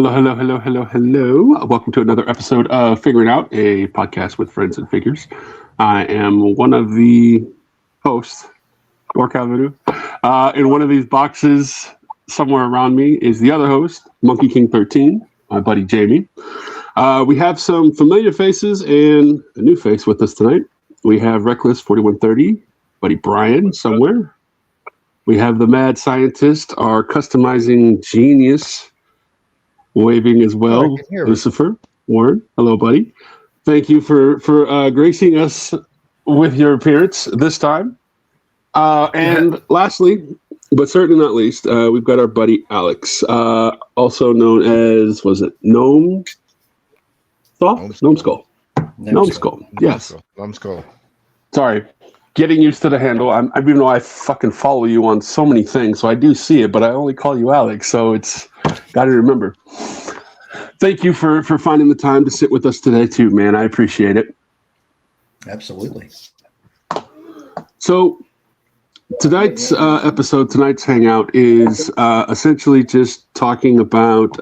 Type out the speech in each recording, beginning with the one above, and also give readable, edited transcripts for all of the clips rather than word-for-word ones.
Hello, hello, hello, hello, hello. Welcome to another episode of Figuring Out, a podcast with friends and figures. I am one of the hosts, Gorkavidu. In one of these boxes, somewhere around me, is the other host, Monkey King 13, my buddy Jamie. We have some familiar faces and a new face with us tonight. We have Reckless 4130, buddy Brian somewhere. We have the mad scientist, our customizing genius, waving as well, Lucifer Warren. Hello, buddy. Thank you for gracing us with your appearance this time. And lastly, but certainly not least, we've got our buddy Alex, also known as, was it Gnome Skull? Gnome Skull. Yes. Gnome Skull. Sorry. Getting used to the handle. I even though I fucking follow you on so many things, so I do see it, but I only call you Alex, so it's got to remember. Thank you for finding the time to sit with us today, too, man. I appreciate it. Absolutely. So tonight's episode, tonight's hangout is essentially just talking about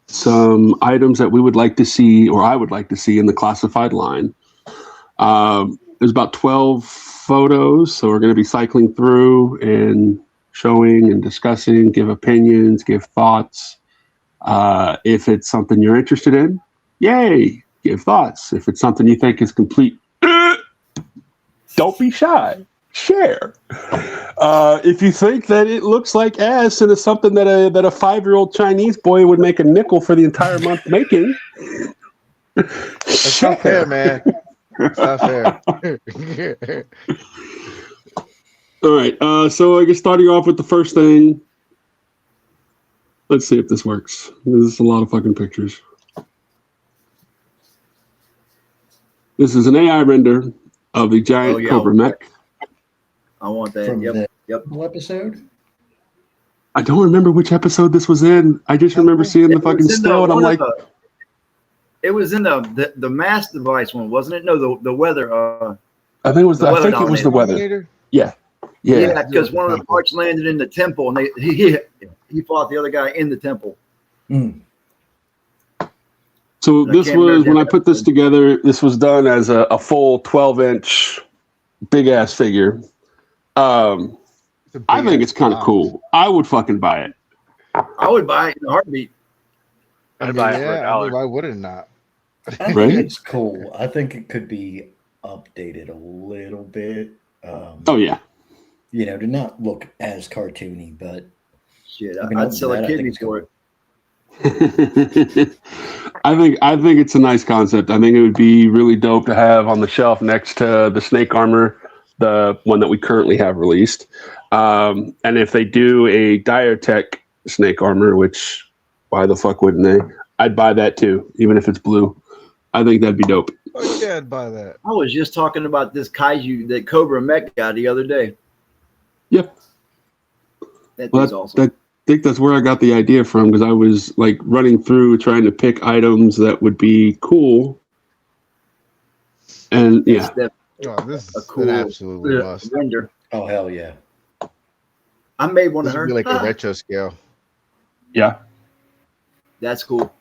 some items that we would like to see, or I would like to see in the classified line. There's about 12 photos, so we're going to be cycling through and showing and discussing, give opinions, give thoughts. If it's something you're interested in, yay, give thoughts. If it's something you think is complete, don't be shy, share. If you think that it looks like ass and it's something that a 5-year-old Chinese boy would make a nickel for the entire month making, that's not fair, man. It's not fair. All right, so I guess starting off with the first thing. Let's see if this works. This is a lot of fucking pictures. This is an AI render of the giant Cobra mech. I want that. From Yep. the episode? I don't remember which episode this was in. I just remember seeing the fucking still, and I'm like, it was in the mass device one, wasn't it? No, the weather. I think it was. I think it was the weather. Yeah. Yeah, because one of the parts landed in the temple, and he fought the other guy in the temple. Mm. So this was, when I put this together, this was done as a full 12-inch big ass figure. I think it's kind of cool. I would fucking buy it. I would buy it in a heartbeat. I'd buy it for $1. Why would it not? I think it's cool. I think it could be updated a little bit. Oh yeah. You know, to not look as cartoony, but shit, I'd sell a kidney for it. I think it's a nice concept. I think it would be really dope to have on the shelf next to the snake armor, the one that we currently have released. And if they do a Diotech snake armor, which why the fuck wouldn't they? I'd buy that too, even if it's blue. I think that'd be dope. Oh yeah, I'd buy that. I was just talking about this kaiju that Cobra mech got the other day. Yep. That is awesome. I think that's where I got the idea from, because I was like running through trying to pick items that would be cool. And yeah. This is a cool absolutely must. Render. Oh hell yeah. I made one of her. Would be like a retro scale. Yeah. That's cool.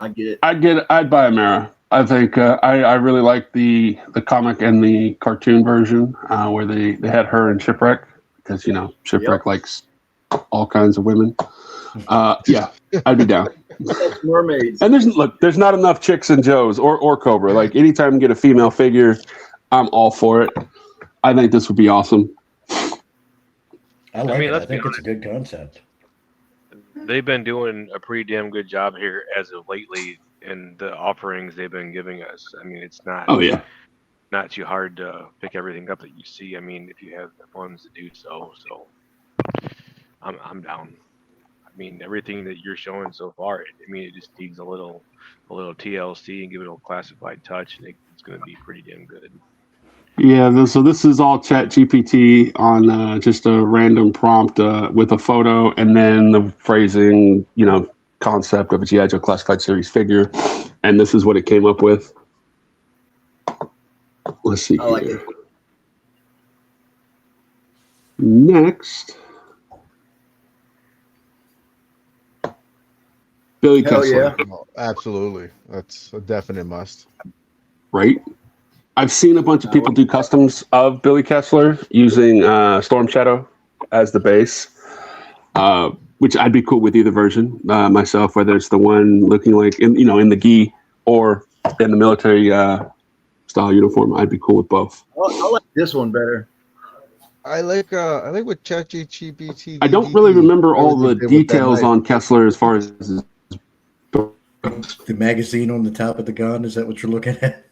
I get it. I'd buy a Mara. I think I really like the comic and the cartoon version where they had her in Shipwreck. Because, you know, Shipwreck likes all kinds of women. Yeah, I'd be down. Mermaids. And there's not enough chicks in Joe's or Cobra. Like, anytime you get a female figure, I'm all for it. I think this would be awesome. I think it's a good concept. They've been doing a pretty damn good job here as of lately in the offerings they've been giving us. I mean, it's not. Oh, yeah. Not too hard to pick everything up that you see. I mean, if you have the funds to do so, I'm down. I mean, everything that you're showing so far, it just needs a little TLC and give it a classified touch, and it's going to be pretty damn good. Yeah, so this is all Chat GPT on just a random prompt with a photo, and then the phrasing, concept of a G.I. Joe Classified Series figure, and this is what it came up with. Let's see here. Next. Billy Hell Kessler, yeah. Oh, absolutely. That's a definite must. right? I've seen a bunch of people do customs of Billy Kessler using Storm Shadow as the base, which I'd be cool with either version myself, whether it's the one looking like in the gi or in the military style uniform. I'd be cool with both. I like this one better. I like what ChatGPT. I don't really remember all the details on Kessler as far as his The magazine on the top of the gun, is that what you're looking at?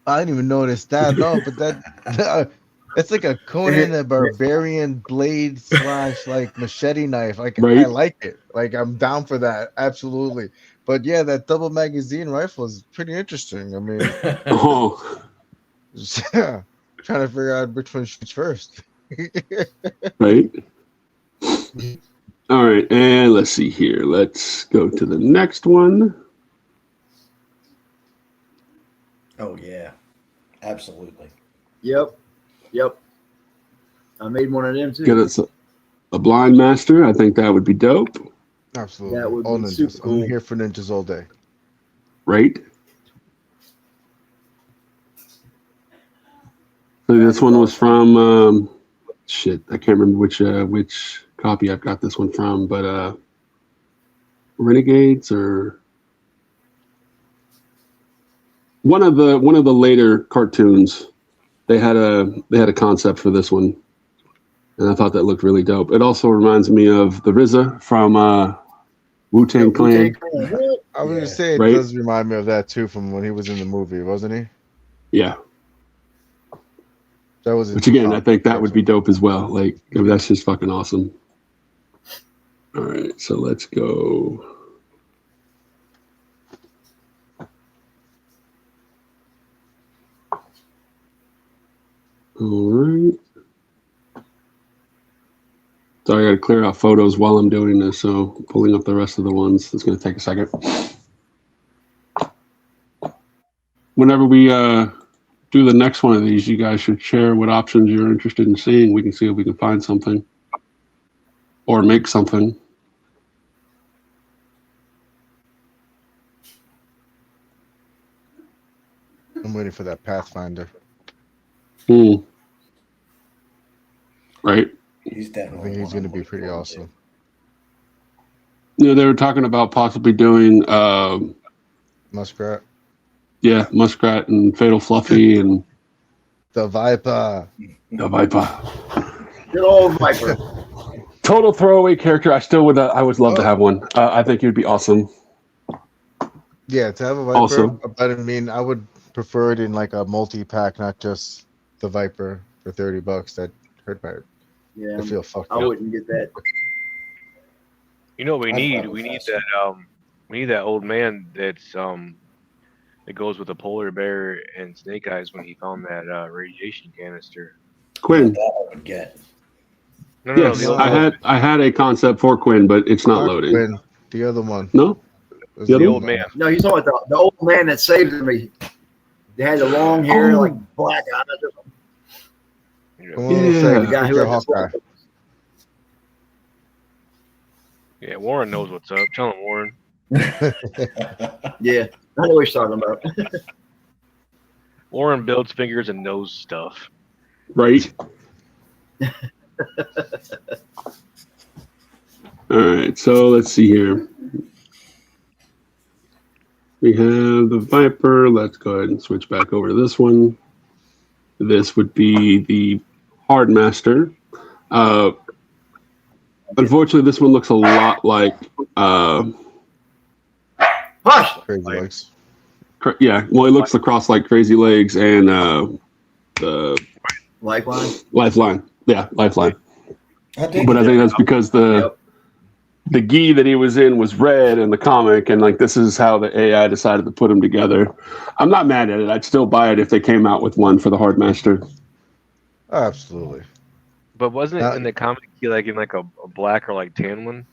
I didn't even notice that. No, but that it's like a Conan the Barbarian blade / like machete knife. Like Right. I like it. Like I'm down for that. Absolutely. But yeah, that double magazine rifle is pretty interesting. I mean, oh, yeah, trying to figure out which one shoots first. right. All right, and let's see here. Let's go to the next one. Oh yeah, absolutely. Yep. I made one of them too. Get us a blind master. I think that would be dope, Absolutely. That would All be ninjas. super cool. I'm here for ninjas all day. right? So this one was from shit. I can't remember which copy I've got this one from, but Renegades or one of the later cartoons. They had a concept for this one, and I thought that looked really dope. It also reminds me of the RZA from Wu-Tang Clan. I was gonna say it Right? does remind me of that too from when he was in the movie, wasn't he? Yeah, That was. which again, I think that would be dope as well. Like, I mean, that's just fucking awesome. All right, so let's go. All right. So I got to clear out photos while I'm doing this. So pulling up the rest of the ones. It's going to take a second. Whenever we do the next one of these, you guys should share what options you're interested in seeing. We can see if we can find something or make something. I'm waiting for that Pathfinder. Right. He's I definitely. think he's one going to I'm be looking pretty forward awesome. You know, they were talking about possibly doing, Muskrat. yeah, Muskrat and Fatal Fluffy and The Viper. the Viper. Good old Viper. Total throwaway character. I would love to have one. I think it would be awesome. Yeah, to have a Viper. Awesome. But I mean, I would prefer it in like a multi-pack, not just the Viper for $30. That hurt my. Yeah, I feel fucked I up. wouldn't get that. You know what we I need? thought it We was need awesome. that we need that old man that's that goes with the polar bear and Snake Eyes when he found that radiation canister. Quinn. That I would get. No, no, Yes, the old I had a concept for Quinn, but it's not Not loading. Quinn, the other one. No? Was The other the one? old man. No, he's talking about the old man that saved me. They had the long hair, Oh. like black eyes. or something. The one who looks Yeah. like The guy who Future had the Hawkeye. Yeah, Warren knows what's up. Tell him, Warren. Yeah, I know what he's talking about. Warren builds fingers and knows stuff. Right? All right, so let's see here. We have the Viper. Let's go ahead and switch back over to this one. This would be the Hardmaster. Unfortunately, this one looks a lot like, Hush! Crazy legs. yeah, well, it looks across like Crazy Legs and the Lifeline. Lifeline. Yeah, Lifeline. I dig But it. I think that's because Yep. the gi that he was in was red in the comic, and like this is how the AI decided to put them together. I'm not mad at it. I'd still buy it if they came out with one for the Hardmaster. Absolutely. But wasn't it in the comic he like in like a black or like tan one?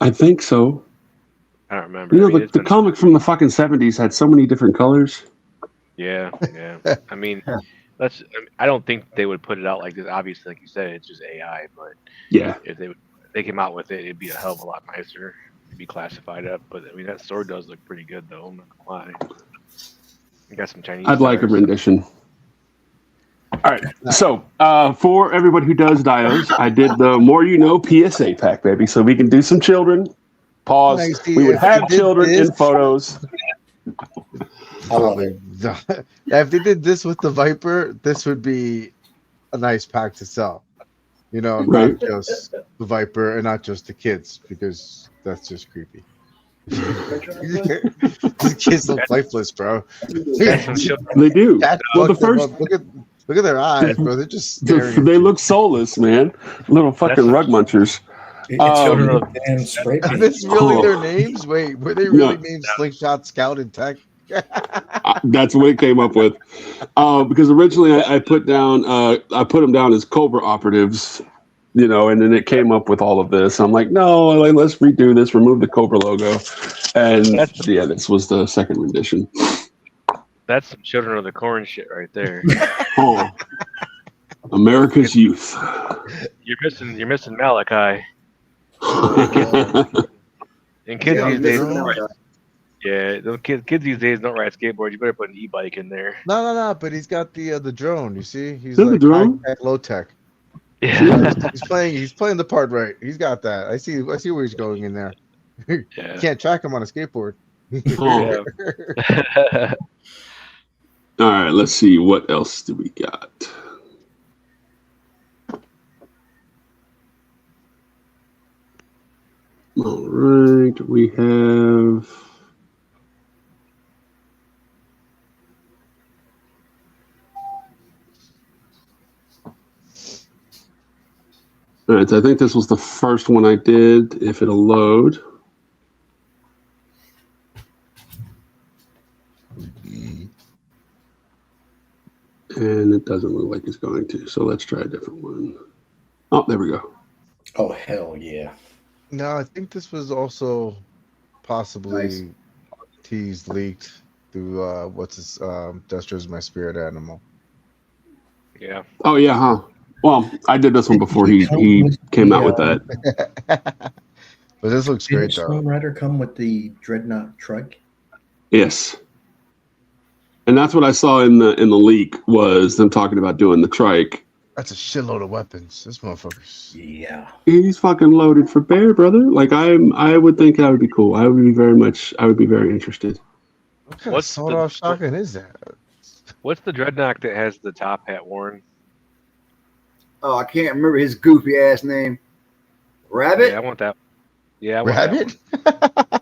I think so. I don't remember. You know, I mean, the it's been- comic from the fucking 70s had so many different colors. Yeah. I mean, I don't think they would put it out like this. Obviously, like you said, it's just AI. But Yeah. if they would they came out with it, it'd be a hell of a lot nicer. It'd be classified up, but I mean that sword does look pretty good though. I'm not gonna lie. You got some Chinese. I'd like a stars. rendition. All right, so for everybody who does Dios, I did the More You Know PSA pack, baby, so we can do some children. Pause. Nice, We would if have you did children in this- photos. I love it. If they did this with the Viper, this would be a nice pack to sell. You know, Right. not just the Viper and not just the kids, because that's just creepy. These kids look lifeless, bro. That's some children. They do. That Well, the fucked them first- up. Look at their eyes, bro. They're just staring. at They you. look soulless, man. Little fucking That's- rug munchers. Children of damn spray Are paint. this really Oh. their names? Wait, were they really No. named Slingshot, Scout, and Tech? That's what it came up with. Because originally I put them down as Cobra operatives, you know, and then it came up with all of this. I'm like, no, like, let's redo this, remove the Cobra logo, and yeah, this was the second rendition. That's some Children of the Corn shit right there. Oh, America's youth. You're missing Malachi. And kids Yeah, these days, they're don't all- ride- yeah, those kids these days don't ride skateboards. You better put an e-bike in there. No. But he's got the drone. You see, he's Is it the like drone? high-tech, low tech. Yeah, He's playing the part right. He's got that. I see where he's going in there. yeah. Can't track him on a skateboard. Oh. Yeah. All right, let's see. What else do we got? All right, we have. All right, so I think this was the first one I did. If it'll load. And it doesn't look like it's going to. So let's try a different one. Oh, there we go. Oh hell yeah! No, I think this was also possibly Nice. teased, leaked through what's his Destro's My Spirit Animal. Yeah. Oh yeah, huh? Well, I did this one before he came out with that. But this looks Did great the though. Storm Rider come with the Dreadnought trike? Yes. And that's what I saw in the leak was them talking about doing the trike. That's a shitload of weapons. This motherfucker's. Yeah. He's fucking loaded for bear, brother. Like I would think that would be cool. I would be very interested. What kind What's of sawed the- off shotgun is that? What's the dreadnought that has the top hat worn? Oh, I can't remember his goofy ass name. Rabbit? Yeah, I want that. Yeah, I want that Rabbit? one.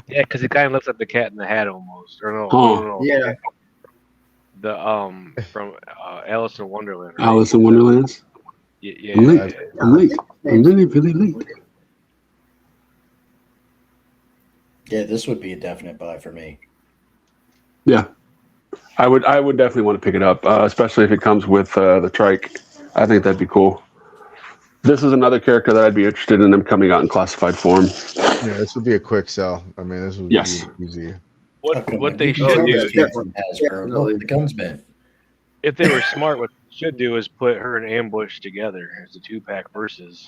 Yeah, because it kind of looks like the Cat in the Hat almost. Or no, Oh. no. Yeah. The from Alice in Wonderland. right? Alice in Wonderland. Yeah, I'm yeah, late. I'm late. I'm really, really late. Yeah, this would be a definite buy for me. Yeah. I would definitely want to pick it up, especially if it comes with the trike. I think that'd be cool. This is another character that I'd be interested in them coming out in classified form. Yeah, this would be a quick sell. I mean, this would Yes. be easy. What they You should can do, tell this kid from Hasbro. Look, the gun's bent. if they were smart, what they should do is put her and Ambush together as a 2-pack versus.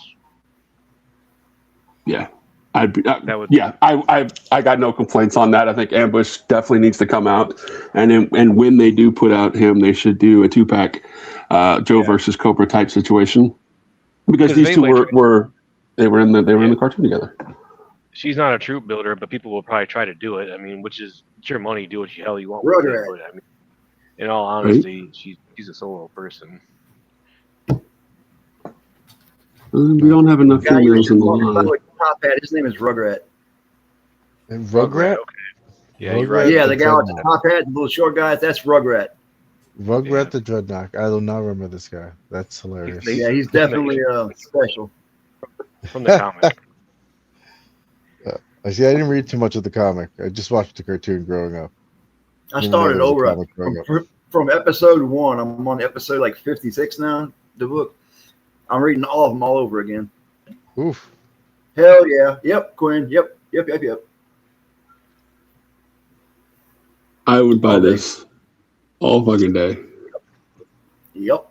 Yeah. I'd be, That would- yeah, I got no complaints on that. I think Ambush definitely needs to come out, and when they do put out him, they should do a 2-pack Joe versus Cobra type situation, because 'Cause these they two like- were in the cartoon together. She's not a troop builder, but people will probably try to do it. I mean, which is it's your money, do what the hell you want with it. Rudderhead. But, I mean, in all honesty, she's a solo person. We don't have enough Guy females in the line. top hat. His name is Rugrat. And Rugrat? Yeah, you're Rugrat right. Yeah, the the guy with the Dreadnought. top hat, the little short guy. That's Rugrat. Rugrat Yeah. the Dreadnought. I do not remember this guy. That's hilarious. He's- Yeah, he's definitely special. From the comic. I see. I didn't read too much of the comic. I just watched the cartoon growing up. I Didn't started know there was a over comic growing up. from episode 1. I'm on episode like 56 now. The book. I'm reading all of them all over again. Oof. Hell yeah. Yep, Quinn. Yep. I would buy this all fucking day. Yep.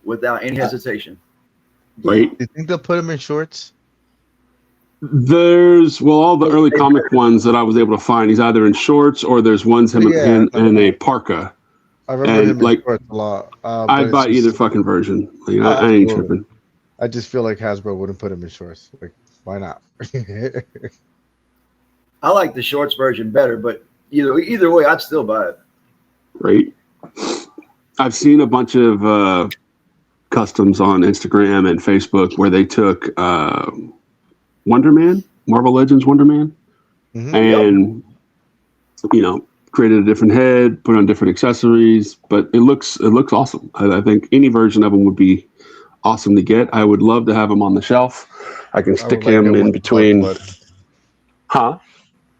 Without any hesitation. right? Do you think they'll put him in shorts? There's all the early comic ones that I was able to find. He's either in shorts or there's ones him in a parka. I remember And, him like, in shorts a lot. But I'd it's buy either just- fucking version. Like, I ain't tripping. I just feel like Hasbro wouldn't put him in shorts. Like, why not? I like the shorts version better, but either way, I'd still buy it. Right. I've seen a bunch of customs on Instagram and Facebook where they took Wonder Man, Marvel Legends Wonder Man, and created a different head, put on different accessories, but it looks awesome. I think any version of him would be awesome to get. I would love to have him on the shelf. I can stick him in between. Huh?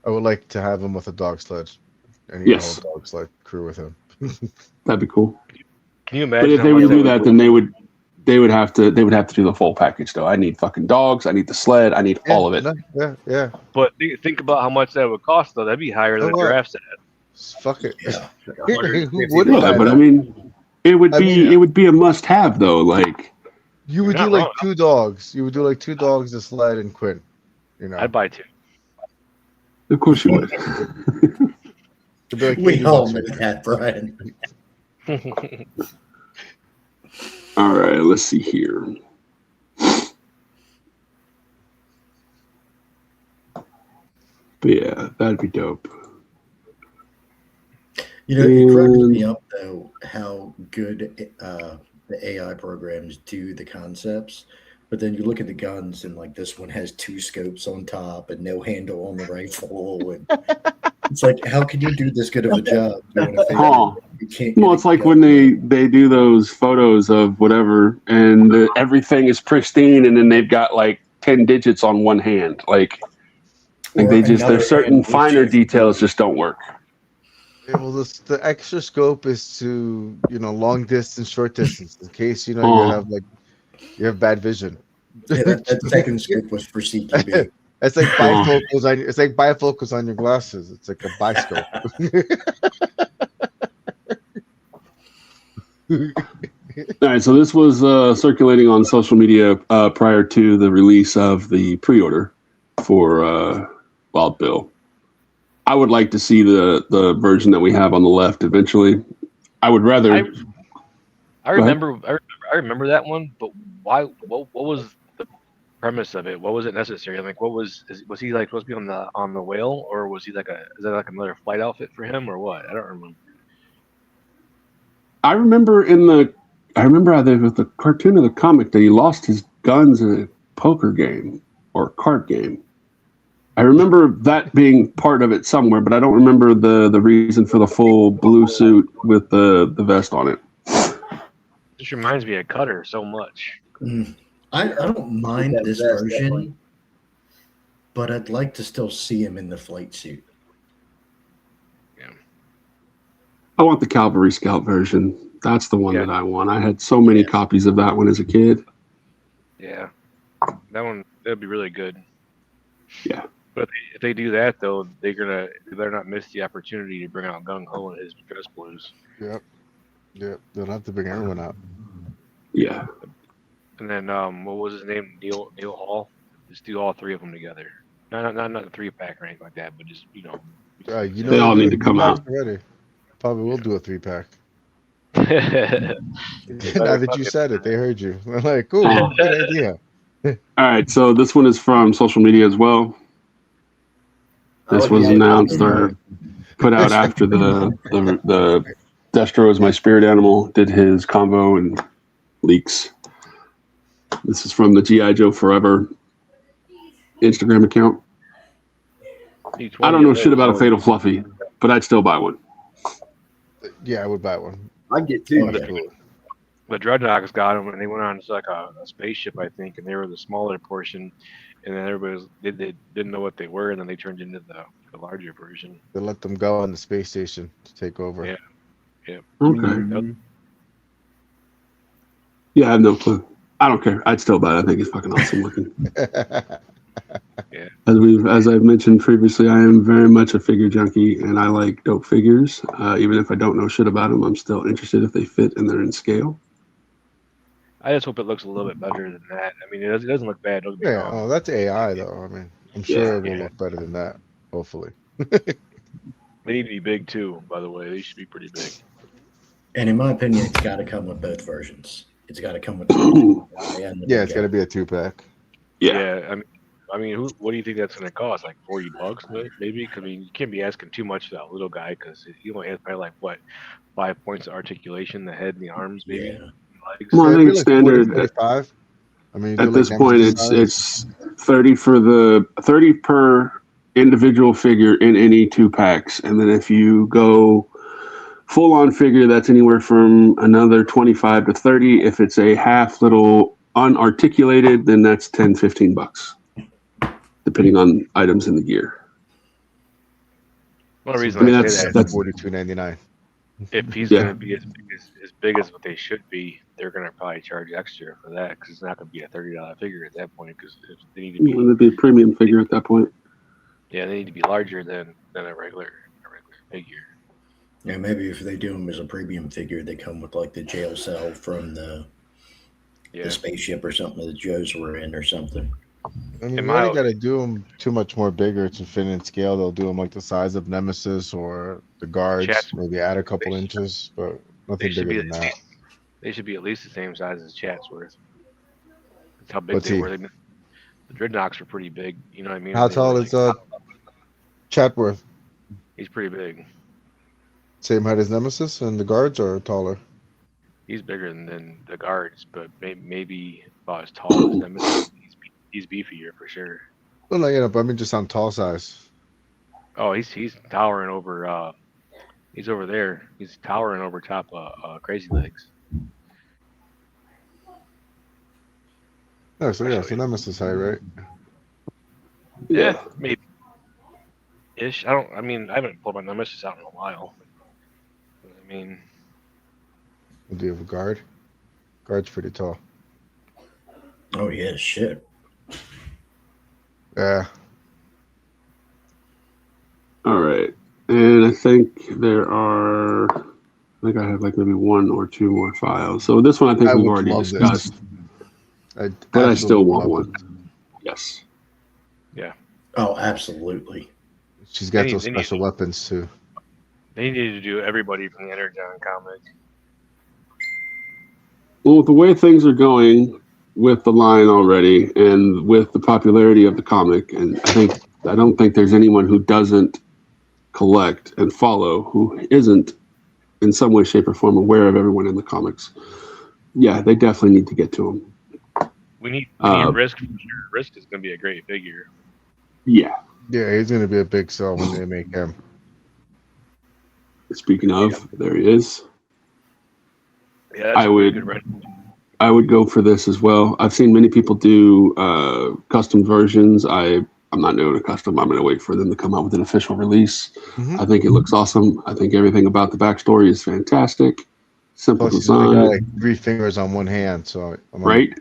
I would like to have him with a dog sled. And Yes. a whole dog sled crew with him. That'd be cool. Can you imagine? But if they were to do that, then they would have to do the full package though. I need fucking dogs. I need the sled. I need all of it. Yeah. But think about how much that would cost though. That'd be higher than a draft set. Fuck it. Yeah. Who wouldn't buy But that? I mean, it would be a must-have though. Like You would do You're like not 2 dogs. You would do like 2 dogs, a sled, and Quinn. I'd buy 2. of course you would. It'd be like We 80 all bucks. know that, Brian. All right, let's see here. But yeah, that'd be dope. It cracks me up though how good the AI programs do the concepts, but then you look at the guns and like this one has 2 scopes on top and no handle on the rifle, and it's like, how can you do this good of a job doing a thing? You can't. Well, it's like when they do those photos of whatever, and everything is pristine, and then they've got like 10 digits on one hand. Like there's certain finer details just don't work. Yeah, well, the extra scope is to long distance, short distance, in case you have bad vision. Yeah, that second scope was for CQB. It's like bifocals. It's like bifocals on your glasses. It's like a biscope. All right, so this was circulating on social media prior to the release of the pre-order for Wild Bill. I would like to see the version that we have on the left eventually. I would rather. I remember that one, but why? What was the premise of it? What was it necessary? Like, was he like supposed to be on the whale, or was he is that like another flight outfit for him, or what? I don't remember. I remember either with the cartoon or the comic that he lost his guns in a poker game or card game. I remember that being part of it somewhere, but I don't remember the reason for the full blue suit with the vest on it. This reminds me of Cutter so much. I don't mind That this vest, version, definitely. but I'd like to still see him in the flight suit. I want the Cavalry Scout version. That's the one that I want. I had so many copies of that one as a kid. Yeah, that'd be really good. Yeah. But if they do that though, they better not miss the opportunity to bring out Gung Ho and his dress blues. Yep. They'll have to bring everyone out. Yeah. And then what was his name? Neil Hall. Just do all 3 of them together. Not a 3-pack or anything like that, but just They all need to come out. Already. Probably will do a 3-pack. now Now that you said it, they heard you. I'm like, cool, good idea. All right, so this one is from social media as well. This was announced or put out after the Destro is my spirit animal did his combo and leaks. This is from the G.I. Joe Forever Instagram account. I don't know shit about a Fatal Fluffy, but I'd still buy one. Yeah, I would buy one. I'd get 2. The Dreadnoks got them, and they went on like a spaceship, I think, and they were the smaller portion. And then everybody they didn't know what they were, and then they turned into the larger version. They let them go on the space station to take over. Yeah. Okay. Yeah, I have no clue. I don't care. I'd still buy it. I think it's fucking awesome looking. Yeah. As I've mentioned previously, I am very much a figure junkie, and I like dope figures. Even if I don't know shit about them, I'm still interested if they fit and they're in scale. I just hope it looks a little bit better than that. I mean, it doesn't look bad. Don't get me Yeah, wrong. that's AI though. I mean, I'm sure it will Yeah. look better than that. Hopefully. They need to be big too. By the way, they should be pretty big. And in my opinion, it's got to come with both versions. It's got to come with the little guy and the Yeah, big it's got to guy. be a 2-pack. Yeah. I mean, what do you think that's going to cost? Like $40, maybe? 'Cause, I mean, you can't be asking too much for that little guy because he only has probably like what 5 points of articulation, the head and the arms, maybe. Yeah. Legs. Well, I So think it'd be like standard 45. I mean, you do at like this point Nemesis size. it's 30 per individual figure in any 2-packs, and then if you go full on figure, that's anywhere from another 25 to 30. If it's a half little unarticulated, then that's $10-15, depending on items in the gear. One reason I mean, I say that that's $42.99. if he's Yeah. going to be as big as what they should be, they're going to probably charge extra for that because it's not going to be a $30 figure at that point because they need to be it'd be a premium figure at that point. they need to be larger than a regular figure. Yeah, maybe if they do them as a premium figure, they come with like the jail cell from the spaceship or something that Joe's were in or something. I mean, In you my only got to do them too much more bigger to fit in scale. They'll do them like the size of Nemesis or the guards, Chat- maybe add a couple inches, but nothing should bigger be than that. They should be at least the same size as Chatsworth. That's how big What's they he? were. The Dreadnoks were pretty big. You know what I mean? How They tall were, is Chatworth? He's pretty big. Same height as Nemesis and the guards, or taller? He's bigger than the guards, but maybe about as tall as Nemesis. He's beefier for sure. Well, no, but I mean just on tall size. Oh, he's towering over. He's over there. He's towering over top Crazy Legs. Oh, so so Nemesis height, right? Yeah, maybe. Ish. I haven't pulled my Nemesis out in a while. I mean, Do you have a guard? Guard's pretty tall. Oh yeah, shit. Yeah. All right. And I think I have like maybe 1 or 2 more files. So this one I think I we've would already love this. discussed, but I still want one. Yes. Oh, absolutely. She's got They those need- special weapons too. they needed to do everybody from the Energon comic. Well, the way things are going with the line already and with the popularity of the comic, and I don't think there's anyone who doesn't collect and follow who isn't in some way, shape, or form aware of everyone in the comics. Yeah, they definitely need to get to them. We need Risk for sure. Risk is going to be a great figure. Yeah. Yeah, he's gonna be a big sell when they make him. Speaking of, there he is. Yeah, that's I a would- good run. I would go for this as well. I've seen many people do custom versions. I'm not doing a custom. I'm going to wait for them to come out with an official release. Mhm. I think it looks awesome. I think everything about the backstory is fantastic. Simple Plus, he's only design, got like 3 fingers on one hand, so right?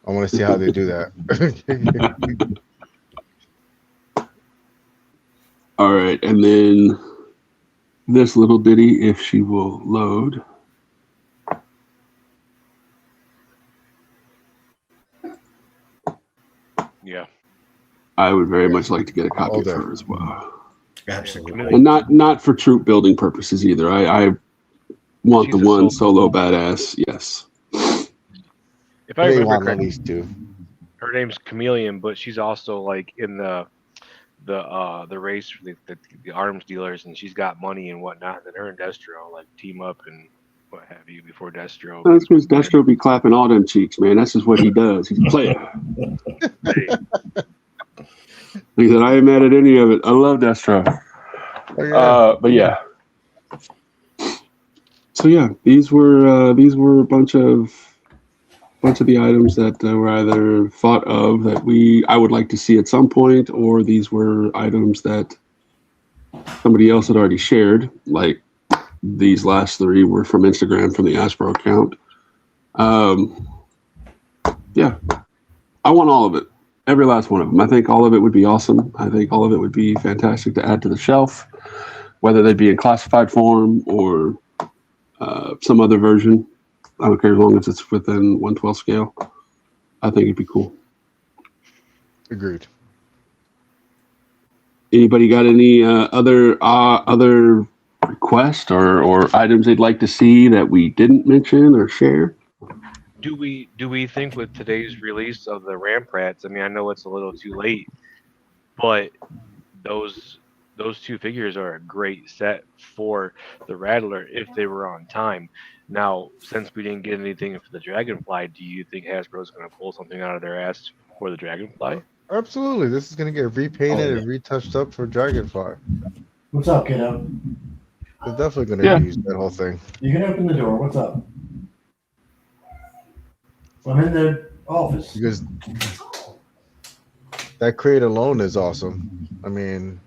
I want to see how they do that. All right, and then this little ditty, if she will load. Yeah. I would very much like to get a copy of Older. her as well, Absolutely. and not for troop building purposes either. I want She's the a one solo- solo badass. Yes. If I They remember want at correctly, least 2. her name's Chameleon, but she's also like in the race for the arms dealers, and she's got money and whatnot. And her and Destro like team up and what have you before Destro. That's because Destro be clapping all them cheeks, man. That's just what he does. He's a player. Hey, He said, I ain't mad at any of it. I love Destro. Oh, yeah. But yeah. So yeah, these were a bunch of the items that were either thought of that I would like to see at some point, or these were items that somebody else had already shared. Like these last 3 were from Instagram from the Aspro account. Yeah, I want all of it. Every last one of them. I think all of it would be awesome. I think all of it would be fantastic to add to the shelf, whether they be in classified form or some other version. I don't care as long as it's within 1/12 scale. I think it'd be cool. Agreed. Anybody got any other requests or items they'd like to see that we didn't mention or share? Do we think with today's release of the Ramprats? I mean, I know it's a little too late, but those two figures are a great set for the Rattler if they were on time. Now, since we didn't get anything for the Dragonfly, do you think Hasbro's going to pull something out of their ass for the Dragonfly? Absolutely. This is going to get repainted and retouched up for Dragonfly. What's up, kiddo? They're definitely going to use that whole thing. You can open the door. What's up? I'm in the office. Because that crate alone is awesome. I mean,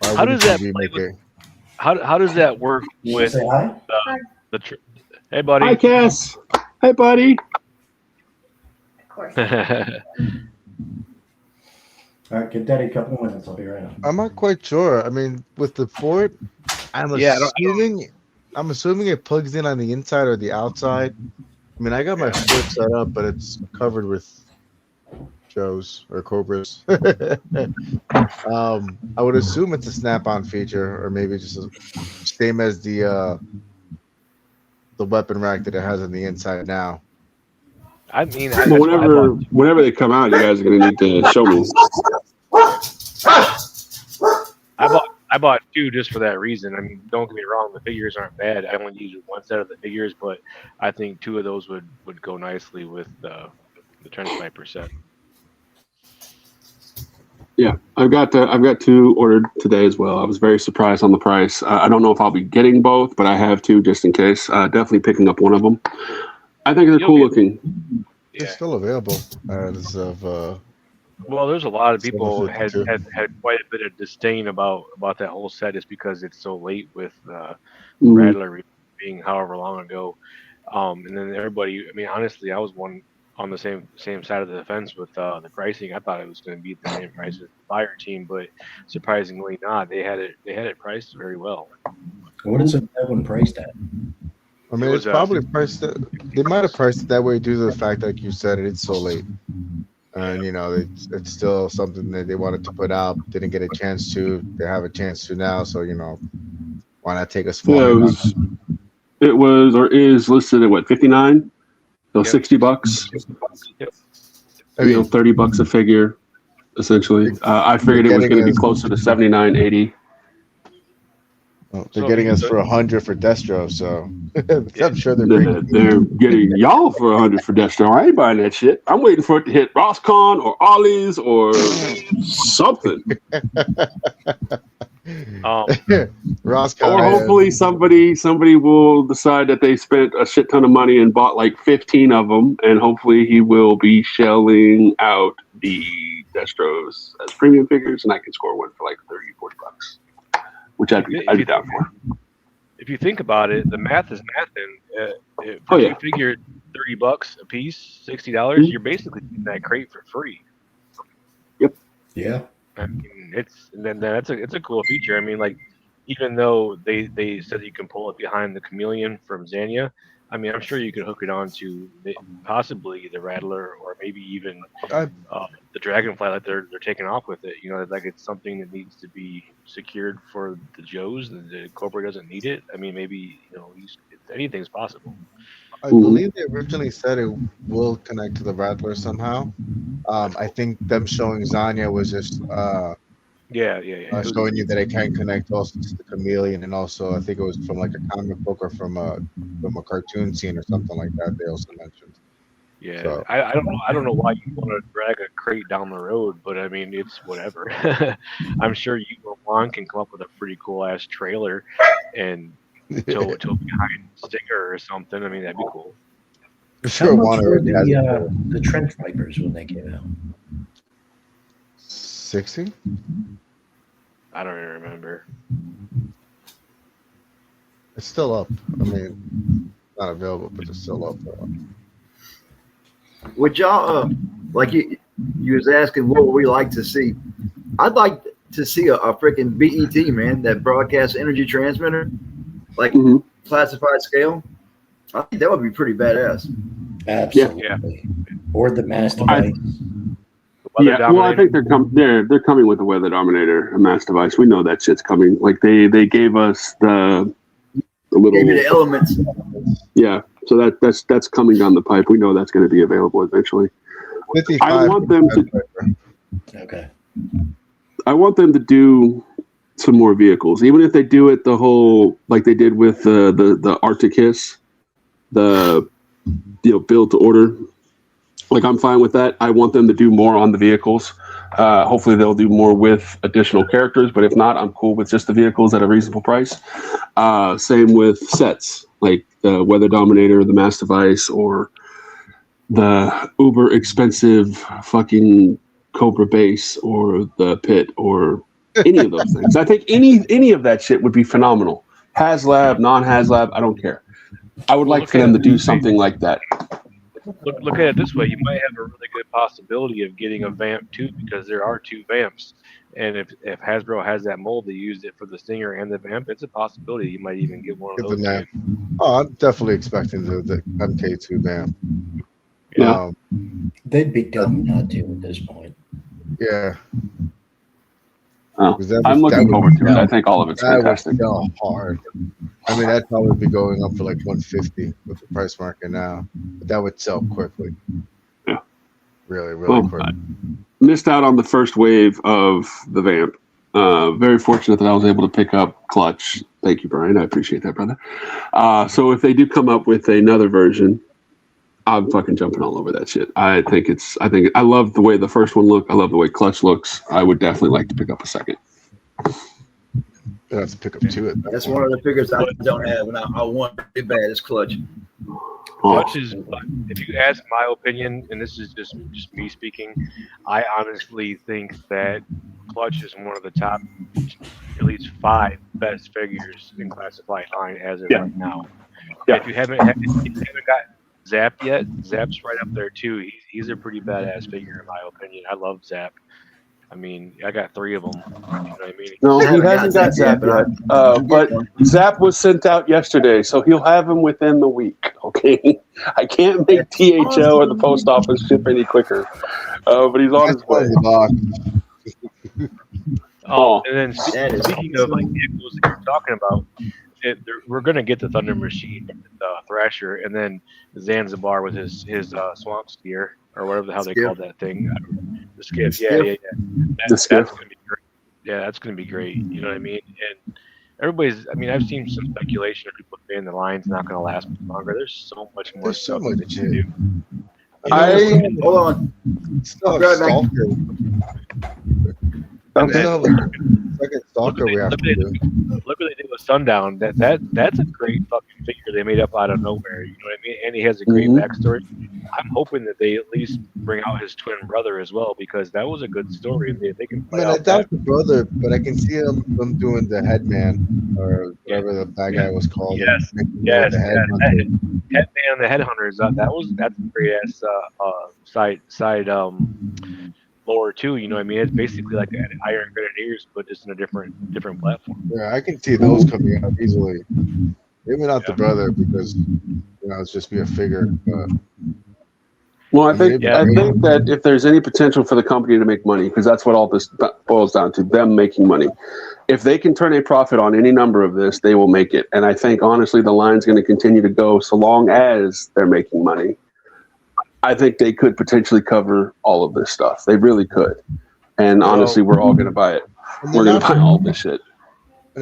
how does that play with, how does that work with say hi? Hey, buddy. Hi, Cass. Hey, buddy. Of course. All right, give Daddy a couple of minutes. I'll be right up. I'm not quite sure. I mean, with the fort, I'm assuming it plugs in on the inside or the outside. I mean, I got my fort set up, but it's covered with Joes or Cobras. I would assume it's a snap-on feature, or maybe just same as the weapon rack that it has on the inside now. I mean, whenever they come out, you guys are going to need to show me. I bought two just for that reason. I mean, don't get me wrong, the figures aren't bad. I only use one set of the figures, but I think two of those would go nicely with the Trench Sniper set. Yeah, I've got two ordered today as well. I was very surprised on the price. I don't know if I'll be getting both, but I have two just in case. Definitely picking up one of them. I think they're cool looking. They're still available as of. Well, there's a lot of people had quite a bit of disdain about that whole set just because it's so late with Rattler being however long ago, and then everybody. I mean, honestly, I was one on the same side of the fence with the pricing. I thought it was going to be the same price as the Fire Team, but surprisingly not. They had it priced very well. What is that one priced at? I mean, it's probably priced. They might have priced it that way due to the fact, like you said, it's so late. And you know, it's still something that they wanted to put out, didn't get a chance to. They have a chance to now, so you know, why not take a small? Yeah, it was or is listed at what, 59? So $60. Yep. I mean, $30 a figure, essentially. I figured it was going to be closer to 79, 80. Well, they're getting us for 100 for Destro, so I'm sure they're getting y'all for 100 for Destro. I ain't buying that shit. I'm waiting for it to hit Rosscon or Ollie's or something. Rosscon, or hopefully somebody will decide that they spent a shit ton of money and bought like 15 of them, and hopefully he will be shelling out the Destros as premium figures, and I can score one for like $30-$40. Which I'd be down for. If you think about it, the math is mathing. If you figure $30 a piece, $60, you're basically getting that crate for free. Yep. Yeah. I mean, it's a cool feature. I mean, like, even though they said you can pull it behind the Chameleon from Zania, I mean, I'm sure you could hook it on to possibly the Rattler or maybe even the Dragonfly that they're taking off with it. You know, like it's something that needs to be secured for the Joes. The Cobra doesn't need it. I mean, maybe, you know, anything's possible. I believe they originally said it will connect to the Rattler somehow. I think them showing Zania was just showing you that it can connect also to the Chameleon, and also I think it was from like a comic book or from a cartoon scene or something like that. They also mentioned. Yeah, so. I don't know why you want to drag a crate down the road, but I mean it's whatever. I'm sure you or Juan can come up with a pretty cool ass trailer and tow behind Stinger or something. I mean that'd be cool. Sure, Juan already has the Trench Vipers when they came out. 60? I don't even remember. It's still up. I mean, not available, but it's still up. Would y'all like you was asking what would we like to see? I'd like to see a freaking BET, man, that broadcast energy transmitter, like classified scale. I think that would be pretty badass. Absolutely. Or the mass device. Yeah, well, I think they're coming with the Weather Dominator, a mass device. We know that shit's coming. Like they gave us the little Maybe the elements. Yeah, so that's coming down the pipe. We know that's going to be available eventually. 55. I want them to. Okay. I want them to do some more vehicles, even if they do it the whole like they did with the Arcticus, the build to order. Like I'm fine with that. I want them to do more on the vehicles. Hopefully they'll do more with additional characters, but if not, I'm cool with just the vehicles at a reasonable price. Same with sets, like the Weather Dominator, the Mass Device, or the uber expensive fucking Cobra Base, or the Pit, or any of those things. I think any of that shit would be phenomenal. HasLab, non-HasLab, I don't care. I would like for them to do something like that. Look at it this way: you might have a really good possibility of getting a vamp too, because there are two vamps. And if Hasbro has that mold, they used it for the Stinger and the vamp. It's a possibility you might even get one of those. Oh, I'm definitely expecting the MK2 vamp. Yeah, they'd be dumb not to at this point. Yeah. Oh, I'm looking forward to it. I think all of it's fantastic. That would go hard. I mean, that'd probably be going up for like 150 with the price market now, but that would sell quickly. Yeah, really quick. I missed out on the first wave of the vamp. Very fortunate that I was able to pick up Clutch. Thank you, Brian. I appreciate that, brother. So if they do come up with another version, I'm fucking jumping all over that shit. I think I love the way the first one looked. I love the way Clutch looks. I would definitely like to pick up a second. I have to pick up two. That's one of the figures I don't have, and I want it bad. It's Clutch. Clutch is, if you ask my opinion, and this is just me speaking, I honestly think that Clutch is one of the top, at least 5 best figures in classified line as of right now. Yeah. If you haven't got Zap yet, Zap's right up there too. He's a pretty badass figure in my opinion. I love Zap. I mean, I got 3 of them. You know what I mean? No, he hasn't got Zap yet. But Zap was sent out yesterday, so he'll have him within the week. Okay, I can't make THL or the post office ship any quicker. But he's on his way. Oh, and then speaking of like vehicles that you're talking about, we're gonna get the Thunder Machine, the Thrasher, and then Zanzibar with his swamp spear or whatever the hell they call that thing. The skiff, yeah. That's gonna be great. Yeah, that's gonna be great. You know what I mean? And everybody's. I mean, I've seen some speculation of people saying the line's not gonna last much longer. There's so much more stuff that you can do. Hold on. Still have Stalker. Like a Stalker we have to do. Look what they did with Sundown. That's a great fucking figure they made up out of nowhere. You know what I mean? And he has a great backstory. I'm hoping that they at least bring out his twin brother as well, because that was a good story. They can play I doubt the brother, but I can see them doing the Headman or whatever the bad guy was called. Yes. Headman, the Headhunters. That's a great ass side lore too. You know what I mean? It's basically like Iron Grenadiers, but just in a different platform. Yeah, I can see those coming out easily. Maybe not the brother, because it's just be a figure. But well, I think that if there's any potential for the company to make money, because that's what all this boils down to, them making money. If they can turn a profit on any number of this, they will make it. And I think honestly, the line's going to continue to go so long as they're making money. I think they could potentially cover all of this stuff. They really could. And honestly, we're all going to buy it. We're going to buy all this shit.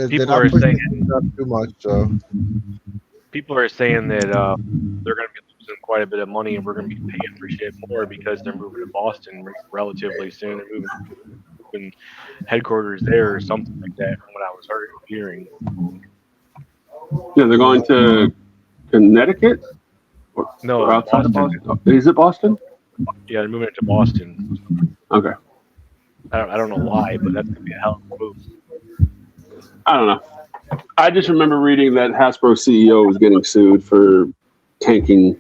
People are saying not too much. So people are saying that they're going to be losing quite a bit of money, and we're going to be paying for shit more because they're moving to Boston relatively soon. They're moving headquarters there or something like that, from what I was hearing. Yeah, they're going to Connecticut. No, or outside of Boston. Is it Boston? Yeah, they're moving it to Boston. Okay. I don't know why, but that's gonna be a hell of a move. I don't know. I just remember reading that Hasbro CEO was getting sued for tanking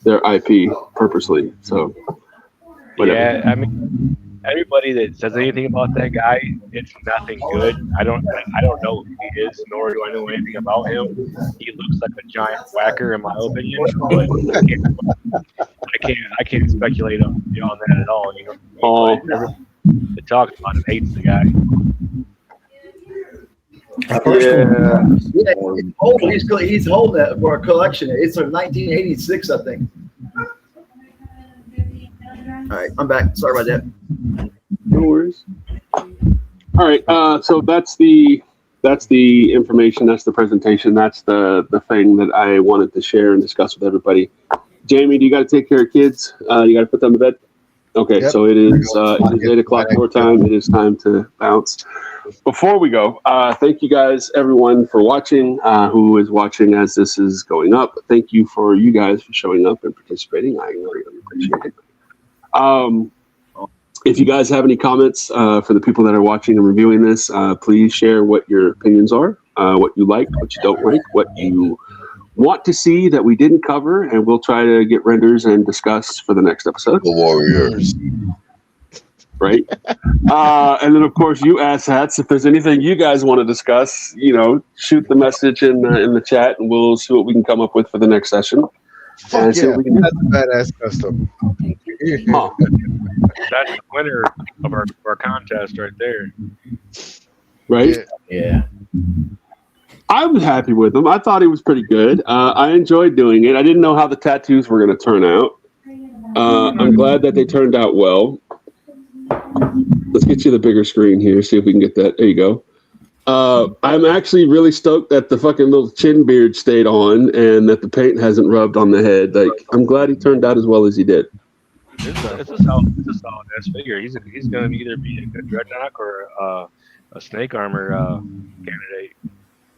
their IP purposely. So, whatever. Yeah, I mean, everybody that says anything about that guy, it's nothing good. I don't know who he is, nor do I know anything about him. He looks like a giant whacker, in my opinion, but I can't speculate on that at all. You know, everybody that talks about him hates the guy. Yeah, he's old. He's holding it for a collection. It's from 1986, I think. All right, I'm back. Sorry about that. No worries. All right, so that's the information. That's the presentation. That's the thing that I wanted to share and discuss with everybody. Jamie, do you got to take care of kids? You got to put them to bed. Okay, Yep. So it is 8:00 your time. It is time to bounce. Before we go, thank you guys, everyone, for watching. Who is watching as this is going up? Thank you for you guys for showing up and participating. I really appreciate it. If you guys have any comments for the people that are watching and reviewing this, please share what your opinions are, what you like, what you don't like, what you want to see that we didn't cover, and we'll try to get renders and discuss for the next episode. The Warriors. Right? And then, of course, you asshats, if there's anything you guys want to discuss, shoot the message in the chat, and we'll see what we can come up with for the next session. Fuck yeah, that's a badass custom. Huh. That's the winner of our contest right there. Right? Yeah. I'm happy with him. I thought he was pretty good. I enjoyed doing it. I didn't know how the tattoos were going to turn out. I'm glad that they turned out well. Let's get you the bigger screen here, see if we can get that. There you go. I'm actually really stoked that the fucking little chin beard stayed on and that the paint hasn't rubbed on the head. Like, I'm glad he turned out as well as he did. It's a solid ass figure. He's going to either be a good dreadnought or a snake armor candidate.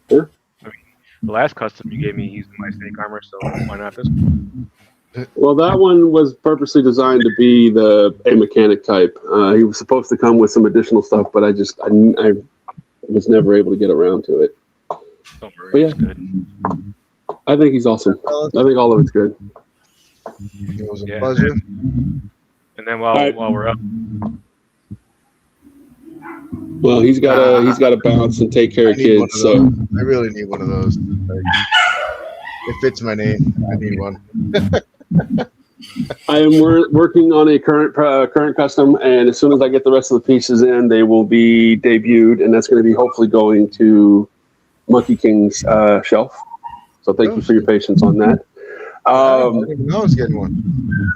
Sure. I mean, the last custom you gave me, he's my snake armor, so why not this one? Well, that one was purposely designed to be a mechanic type. He was supposed to come with some additional stuff, but I was never able to get around to it. Don't worry, But yeah, it's good. I think he's awesome. I think all of it's good. It was a pleasure. And then while we're up, well, he's got to bounce and take care of kids. So I really need one of those. It fits my name. I need one. I am working on a current custom, and as soon as I get the rest of the pieces in, they will be debuted, and that's going to be hopefully going to Monkey King's shelf. So thank you for your patience on that. I didn't even know I was getting one.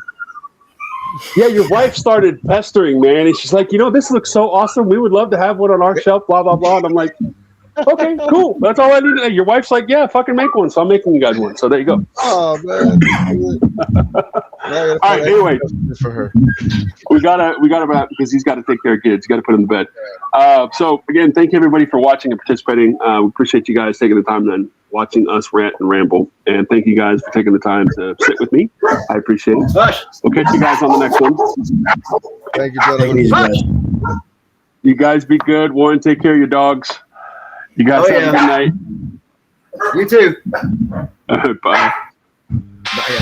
Yeah, your wife started pestering, man, and she's like, this looks so awesome. We would love to have one on our shelf, blah, blah, blah. And I'm like, okay, cool. That's all I need. Your wife's like, yeah, fucking make one. So I'm making you guys one. So there you go. Oh, man. All right, anyway. For her. We gotta wrap because he's got to take care of kids. He's got to put him to bed. So again, thank you everybody for watching and participating. We appreciate you guys taking the time and watching us rant and ramble. And thank you guys for taking the time to sit with me. I appreciate it. We'll catch you guys on the next one. Thank you, gentlemen. You guys be good. Warren, take care of your dogs. You guys have a good night. You too. Bye. Bye.